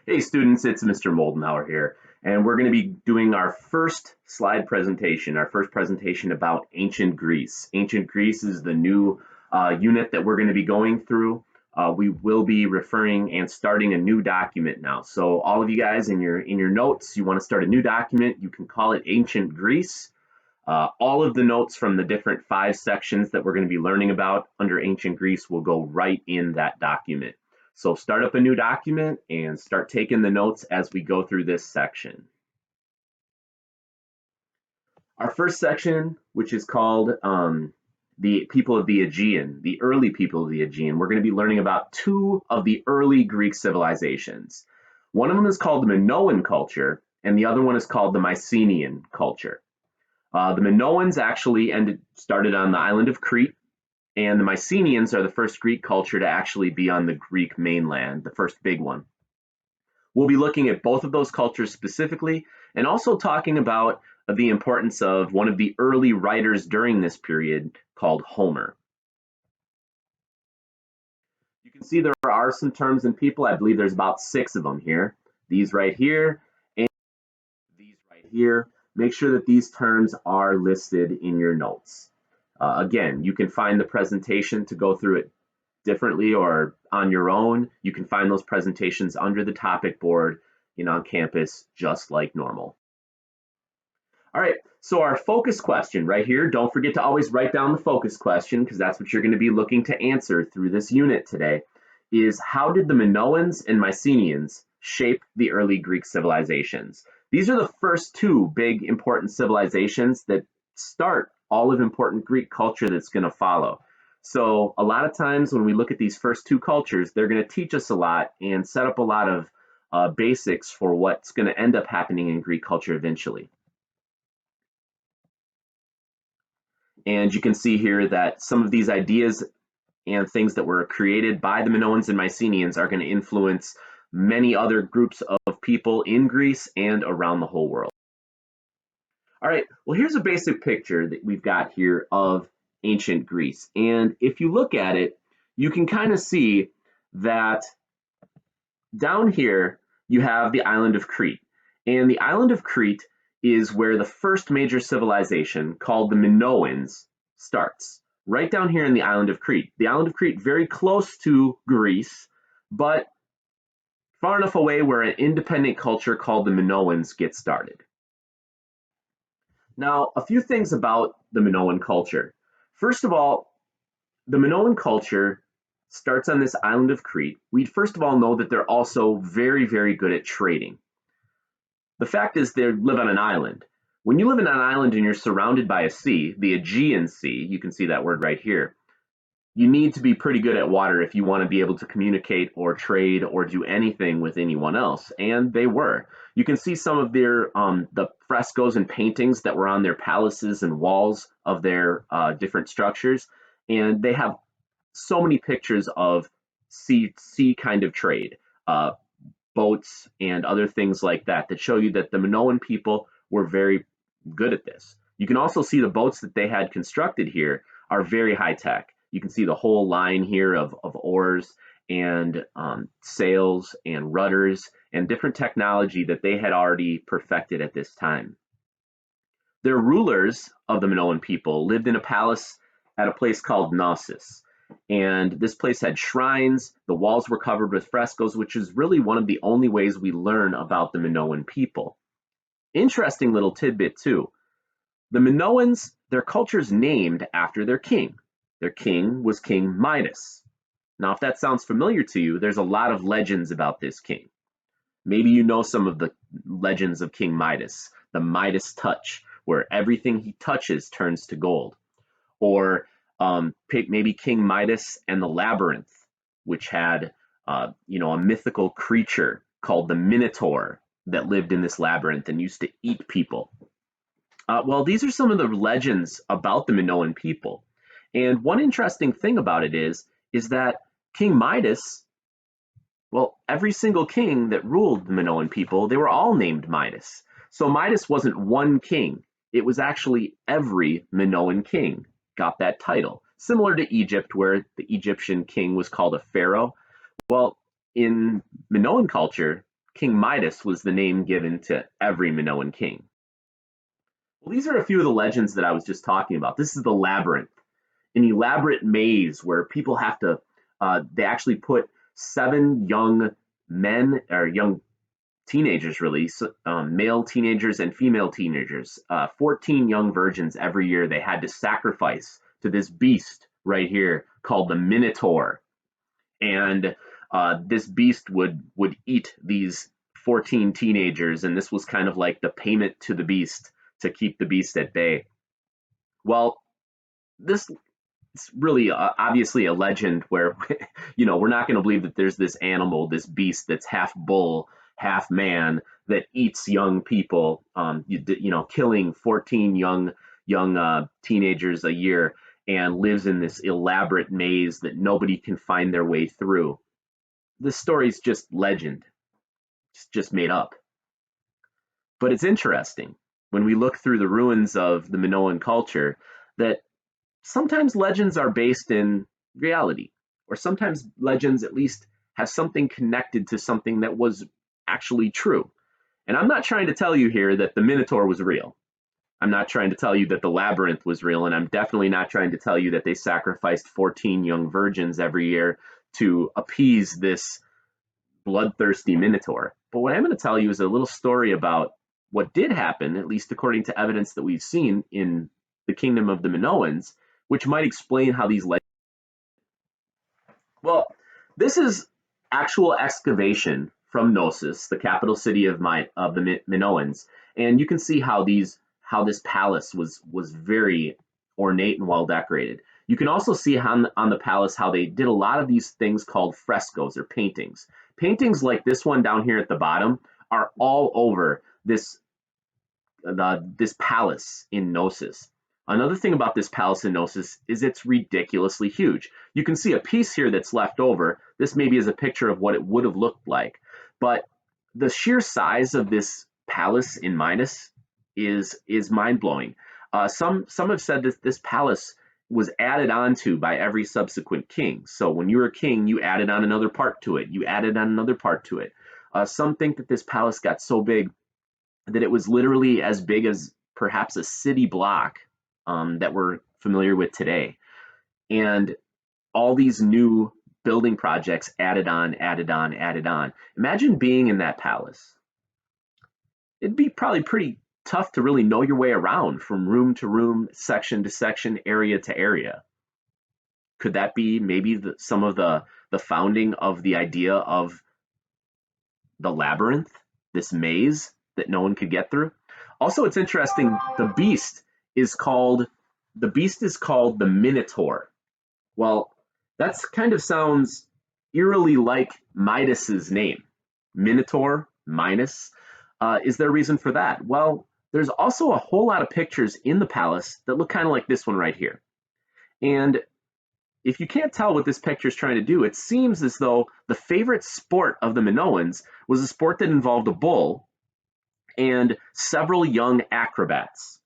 Hey students, it's Mr. Moldenhauer here, and we're going to be doing our first slide presentation, our first presentation about ancient Greece. Ancient Greece is the new unit that we're going to be going through. We will be referring and starting a new document now. So all of you guys in your notes, you want to start a new document, you can call it Ancient Greece. All of the notes from the different 5 sections that we're going to be learning about under ancient Greece will go right in that document. So start up a new document and start taking the notes as we go through this section. Our first section, which is called the people of the Aegean, the early people of the Aegean, we're going to be learning about 2 of the early Greek civilizations. One of them is called the Minoan culture, and the other one is called the Mycenaean culture. The Minoans actually started on the island of Crete, and the Myceneans are the first Greek culture to actually be on the Greek mainland, the first big one. We'll be looking at both of those cultures specifically, and also talking about the importance of one of the early writers during this period called Homer. You can see there are some terms and people. I believe there's about 6 of them here. These right here, and these right here. Make sure that these terms are listed in your notes. Again, you can find the presentation to go through it differently or on your own. You can find those presentations under the topic board on campus just like normal. All right, so our focus question right here, don't forget to always write down the focus question because that's what you're going to be looking to answer through this unit today, is how did the Minoans and Mycenaeans shape the early Greek civilizations? These are the first 2 big important civilizations that start all of important Greek culture that's going to follow. So a lot of times when we look at these first 2 cultures, they're going to teach us a lot and set up a lot of basics for what's going to end up happening in Greek culture eventually. And you can see here that some of these ideas and things that were created by the Minoans and Mycenaeans are going to influence many other groups of people in Greece and around the whole world. All right, well, here's a basic picture that we've got here of ancient Greece. And if you look at it, you can kind of see that down here you have the island of Crete. And the island of Crete is where the first major civilization called the Minoans starts. Right down here in the island of Crete. The island of Crete very close to Greece, but far enough away where an independent culture called the Minoans gets started. Now, a few things about the Minoan culture. First of all, the Minoan culture starts on this island of Crete. We first of all know that they're also very, very good at trading. The fact is they live on an island. When you live on an island and you're surrounded by a sea, the Aegean Sea, you can see that word right here, you need to be pretty good at water if you want to be able to communicate or trade or do anything with anyone else, and they were. You can see some of their the frescoes and paintings that were on their palaces and walls of their different structures, and they have so many pictures of sea kind of trade, boats and other things like that show you that the Minoan people were very good at this. You can also see the boats that they had constructed here are very high tech. You can see the whole line here of oars and sails and rudders and different technology that they had already perfected at this time. Their rulers of the Minoan people lived in a palace at a place called Knossos. And this place had shrines, the walls were covered with frescoes, which is really one of the only ways we learn about the Minoan people. Interesting little tidbit too. The Minoans, their culture is named after their king. Their king was King Midas. Now, if that sounds familiar to you, there's a lot of legends about this king. Maybe you know some of the legends of King Midas, the Midas touch, where everything he touches turns to gold. Or maybe King Midas and the Labyrinth, which had a mythical creature called the Minotaur that lived in this labyrinth and used to eat people. Well, these are some of the legends about the Minoan people. And one interesting thing about it is that King Midas, well, every single king that ruled the Minoan people, they were all named Midas. So Midas wasn't one king. It was actually every Minoan king got that title. Similar to Egypt, where the Egyptian king was called a pharaoh. Well, in Minoan culture, King Midas was the name given to every Minoan king. Well, these are a few of the legends that I was just talking about. This is the labyrinth, an elaborate maze where people have to, they actually put 7 young men, or young teenagers really, male teenagers and female teenagers, 14 young virgins every year they had to sacrifice to this beast right here called the Minotaur. And this beast would eat these 14 teenagers, and this was kind of like the payment to the beast to keep the beast at bay. Well, this it's really obviously a legend where we're not going to believe that there's this animal, this beast that's half bull, half man that eats young people, killing 14 young teenagers a year and lives in this elaborate maze that nobody can find their way through. This story's just legend. It's just made up. But it's interesting when we look through the ruins of the Minoan culture that sometimes legends are based in reality, or sometimes legends at least have something connected to something that was actually true. And I'm not trying to tell you here that the Minotaur was real. I'm not trying to tell you that the labyrinth was real, and I'm definitely not trying to tell you that they sacrificed 14 young virgins every year to appease this bloodthirsty Minotaur. But what I'm going to tell you is a little story about what did happen, at least according to evidence that we've seen in the kingdom of the Minoans, which might explain how these legends. Well, this is actual excavation from Knossos, the capital city of the Minoans, and you can see how this palace was very ornate and well decorated. You can also see on the palace how they did a lot of these things called frescoes or paintings. Paintings like this one down here at the bottom are all over this palace in Knossos. Another thing about this palace in Knossos is it's ridiculously huge. You can see a piece here that's left over. This maybe is a picture of what it would have looked like. But the sheer size of this palace in Midas is mind-blowing. Some have said that this palace was added on to by every subsequent king. So when you were a king, you added on another part to it. You added on another part to it. Some think that this palace got so big that it was literally as big as perhaps a city block that we're familiar with today. And all these new building projects added on, added on, added on. Imagine being in that palace. It'd be probably pretty tough to really know your way around from room to room, section to section, area to area. Could that be maybe some of the founding of the idea of the labyrinth, this maze that no one could get through? Also, it's interesting, the beast is called the Minotaur. Well, that's kind of sounds eerily like Midas's name. Minotaur, Midas. Is there a reason for that? Well, there's also a whole lot of pictures in the palace that look kind of like this one right here. And if you can't tell what this picture is trying to do, it seems as though the favorite sport of the Minoans was a sport that involved a bull and several young acrobats.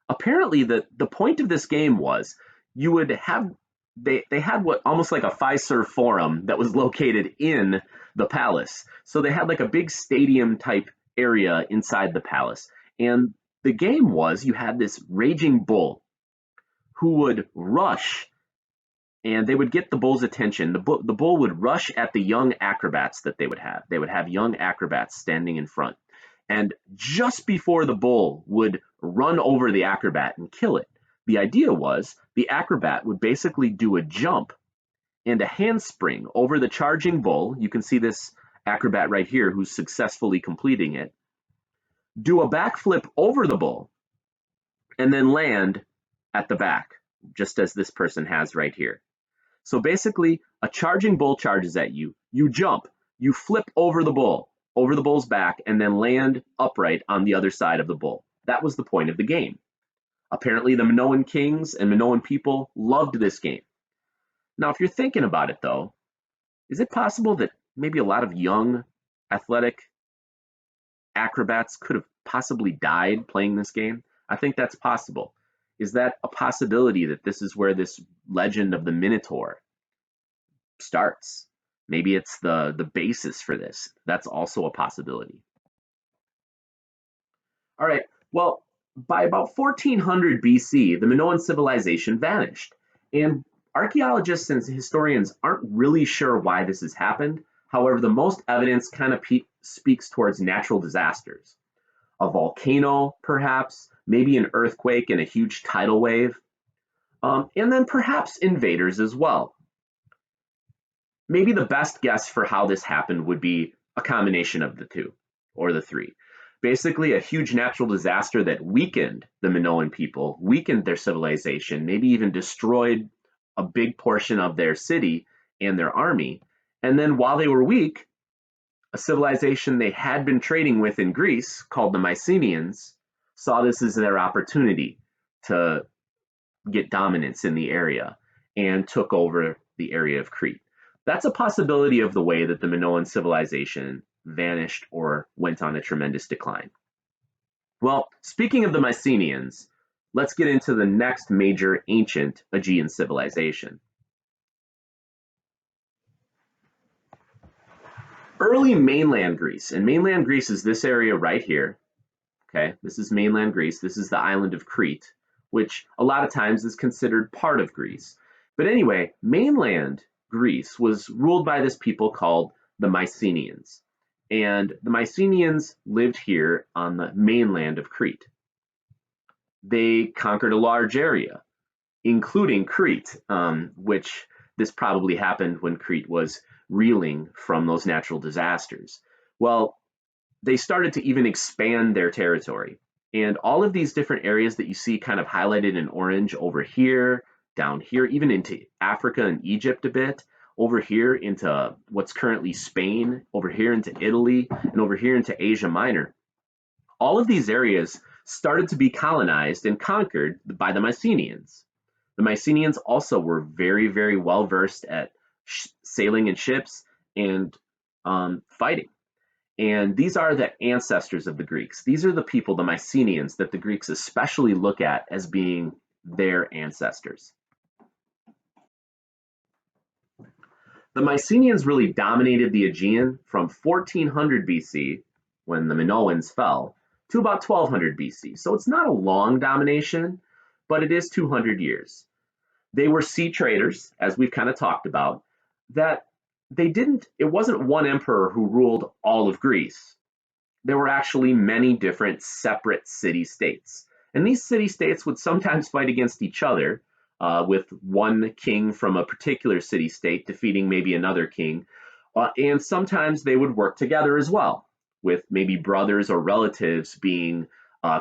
Apparently, the point of this game was you would have they had what almost like a Fiserv forum that was located in the palace. So they had like a big stadium type area inside the palace. And the game was you had this raging bull who would rush, and they would get the bull's attention. The bull would rush at the young acrobats that they would have. They would have young acrobats standing in front. And just before the bull would run over the acrobat and kill it, the idea was the acrobat would basically do a jump and a handspring over the charging bull. You can see this acrobat right here who's successfully completing it. Do a backflip over the bull and then land at the back, just as this person has right here. So basically, a charging bull charges at you, you jump, you flip over the bull's back, and then land upright on the other side of the bull. That was the point of the game. Apparently, the Minoan kings and Minoan people loved this game. Now, if you're thinking about it, though, is it possible that maybe a lot of young, athletic acrobats could have possibly died playing this game? I think that's possible. Is that a possibility that this is where this legend of the Minotaur starts? Maybe it's the basis for this. That's also a possibility. All right, well, by about 1400 BC, the Minoan civilization vanished. And archaeologists and historians aren't really sure why this has happened. However, the most evidence kind of speaks towards natural disasters. A volcano, perhaps, maybe an earthquake and a huge tidal wave, and then perhaps invaders as well. Maybe the best guess for how this happened would be a combination of the two or the three. Basically, a huge natural disaster that weakened the Minoan people, weakened their civilization, maybe even destroyed a big portion of their city and their army. And then while they were weak, a civilization they had been trading with in Greece, called the Myceneans, saw this as their opportunity to get dominance in the area and took over the area of Crete. That's a possibility of the way that the Minoan civilization vanished or went on a tremendous decline. Well, speaking of the Mycenaeans, let's get into the next major ancient Aegean civilization. Early mainland Greece, and mainland Greece is this area right here. Okay, this is mainland Greece. This is the island of Crete, which a lot of times is considered part of Greece. But anyway, mainland Greece was ruled by this people called the Mycenaeans. And the Mycenaeans lived here on the mainland of Crete. They conquered a large area, including Crete, which this probably happened when Crete was reeling from those natural disasters. Well, they started to even expand their territory. And all of these different areas that you see kind of highlighted in orange over here, down here, even into Africa and Egypt a bit, over here into what's currently Spain, over here into Italy, and over here into Asia Minor. All of these areas started to be colonized and conquered by the Mycenaeans. The Mycenaeans also were very, very well versed at sailing in ships and fighting. And these are the ancestors of the Greeks. These are the people, the Mycenaeans, that the Greeks especially look at as being their ancestors. The Mycenaeans really dominated the Aegean from 1400 BC, when the Minoans fell, to about 1200 BC. So it's not a long domination, but it is 200 years. They were sea traders, as we've kind of talked about, that it wasn't one emperor who ruled all of Greece. There were actually many different separate city-states. And these city-states would sometimes fight against each other, with one king from a particular city-state defeating maybe another king. And sometimes they would work together as well, with maybe brothers or relatives being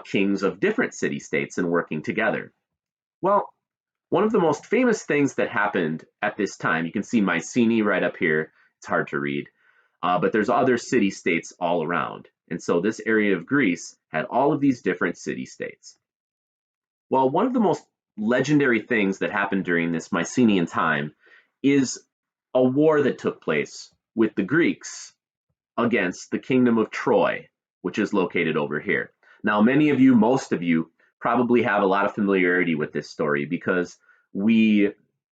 kings of different city-states and working together. Well, one of the most famous things that happened at this time, you can see Mycenae right up here. It's hard to read, but there's other city-states all around. And so this area of Greece had all of these different city-states. Well, one of the most legendary things that happened during this Mycenaean time is a war that took place with the Greeks against the kingdom of Troy, which is located over here. Now, many of you, most of you, probably have a lot of familiarity with this story because we,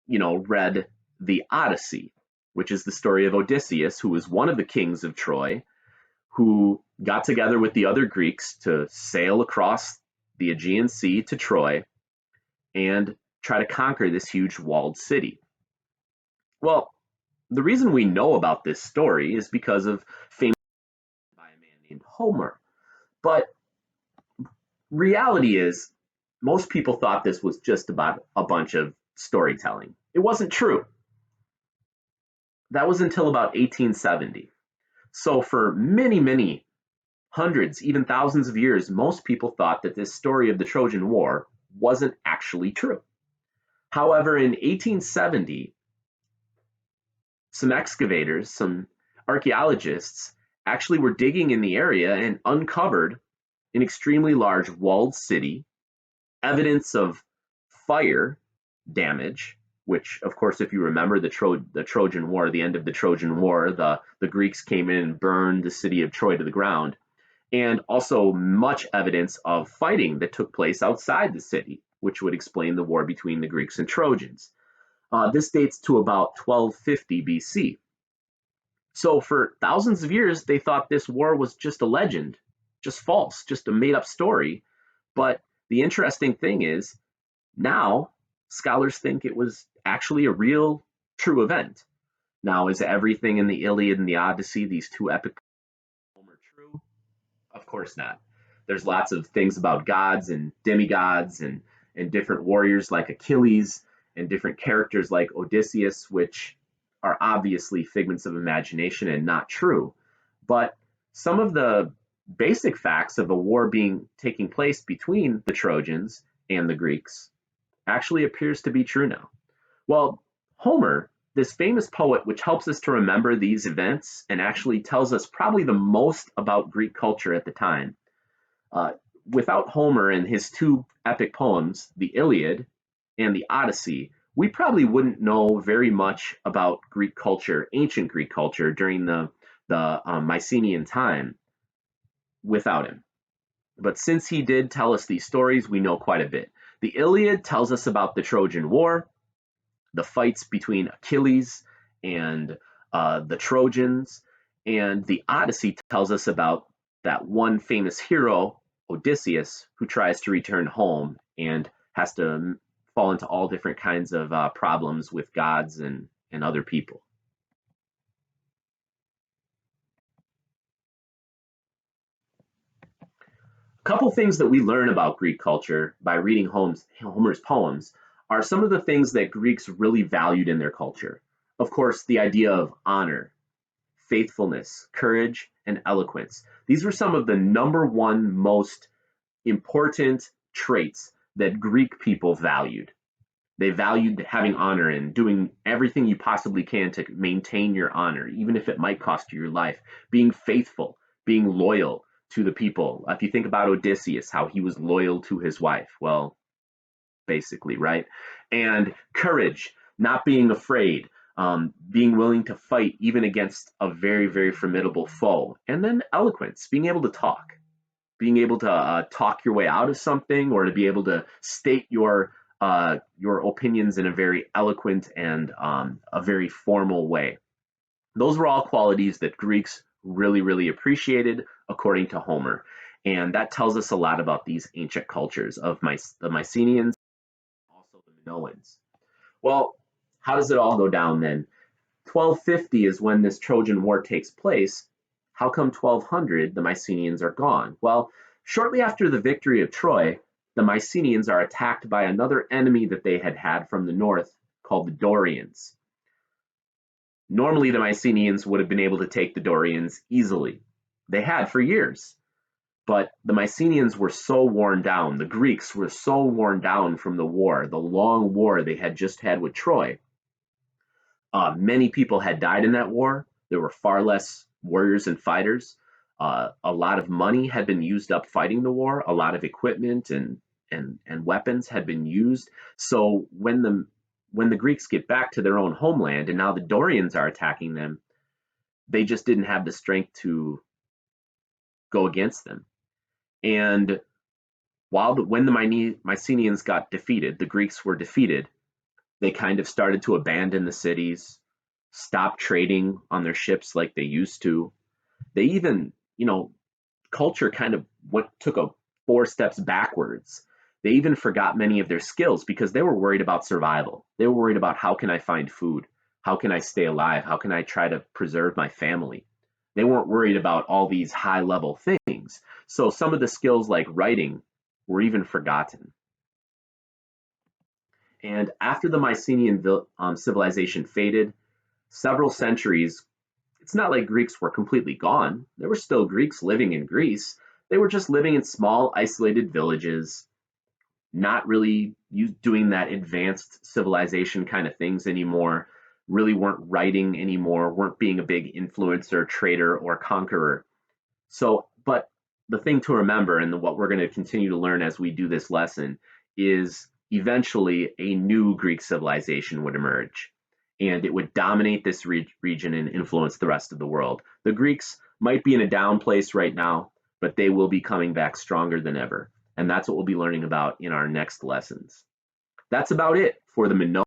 read the Odyssey, which is the story of Odysseus, who was one of the kings of Troy, who got together with the other Greeks to sail across the Aegean Sea to Troy and try to conquer this huge walled city. Well, the reason we know about this story is because of famous by a man named Homer. But reality is, most people thought this was just about a bunch of storytelling. It wasn't true. That was until about 1870. So for many, many hundreds, even thousands of years, most people thought that this story of the Trojan War wasn't actually true. However, in 1870, some excavators, some archaeologists, actually were digging in the area and uncovered an extremely large walled city, evidence of fire damage, which, of course, if you remember the Trojan War, the end of the Trojan War, the Greeks came in and burned the city of Troy to the ground, and also much evidence of fighting that took place outside the city, which would explain the war between the Greeks and Trojans. This dates to about 1250 BC. So for thousands of years, they thought this war was just a legend, just false, just a made up story. But the interesting thing is now scholars think it was actually a real, true event. Now, is everything in the Iliad and the Odyssey, these two epic poems, are true? Of course not. There's lots of things about gods and demigods and different warriors like Achilles and different characters like Odysseus, which are obviously figments of imagination and not true. But some of the basic facts of a war being taking place between the Trojans and the Greeks actually appears to be true now. Well, Homer, this famous poet, which helps us to remember these events and actually tells us probably the most about Greek culture at the time. Uh, Without Homer and his two epic poems, the Iliad and the Odyssey, we probably wouldn't know very much about Greek culture, ancient Greek culture during the Mycenaean time without him. But since he did tell us these stories, we know quite a bit. The Iliad tells us about the Trojan War, the fights between Achilles and the Trojans, and the Odyssey tells us about that one famous hero, Odysseus, who tries to return home and has to fall into all different kinds of problems with gods and other people. A couple things that we learn about Greek culture by reading Homer's poems are some of the things that Greeks really valued in their culture. Of course, the idea of honor, faithfulness, courage, and eloquence. These were some of the number one most important traits that Greek people valued. They valued having honor and doing everything you possibly can to maintain your honor, even if it might cost you your life. Being faithful, being loyal to the people. If you think about Odysseus, how he was loyal to his wife, well, basically, right? And courage, not being afraid, being willing to fight even against a very, very formidable foe. And then eloquence, being able to talk, being able to talk your way out of something, or to be able to state your opinions in a very eloquent and a very formal way. Those were all qualities that Greeks really, really appreciated, according to Homer. And that tells us a lot about these ancient cultures of the Mycenaeans, also the Minoans. Well, how does it all go down then? 1250 is when this Trojan War takes place. How come 1200 the Mycenaeans are gone? Well, shortly after the victory of Troy, the Mycenaeans are attacked by another enemy that they had had from the north called the Dorians. Normally, the Mycenaeans would have been able to take the Dorians easily. They had for years. But the Mycenaeans were so worn down, the Greeks were so worn down from the war, the long war they had just had with Troy. Many people had died in that war. There were far less warriors and fighters. A lot of money had been used up fighting the war. A lot of equipment and weapons had been used. So when the Greeks get back to their own homeland and now the Dorians are attacking them, they just didn't have the strength to go against them. And when the Mycenaeans got defeated, the Greeks were defeated, they kind of started to abandon the cities, stop trading on their ships like they used to. They even, culture kind of took a 4 steps backwards. They even forgot many of their skills because they were worried about survival. They were worried about how can I find food? How can I stay alive? How can I try to preserve my family? They weren't worried about all these high level things. So some of the skills like writing were even forgotten. And after the Mycenaean civilization faded, several centuries, it's not like Greeks were completely gone. There were still Greeks living in Greece. They were just living in small, isolated villages, not really doing that advanced civilization kind of things anymore, really weren't writing anymore, weren't being a big influencer, trader, or conqueror. So, but the thing to remember, and what we're going to continue to learn as we do this lesson, is eventually a new Greek civilization would emerge, and it would dominate this region and influence the rest of the world. The Greeks might be in a down place right now, but they will be coming back stronger than ever. And that's what we'll be learning about in our next lessons. That's about it for the Minoan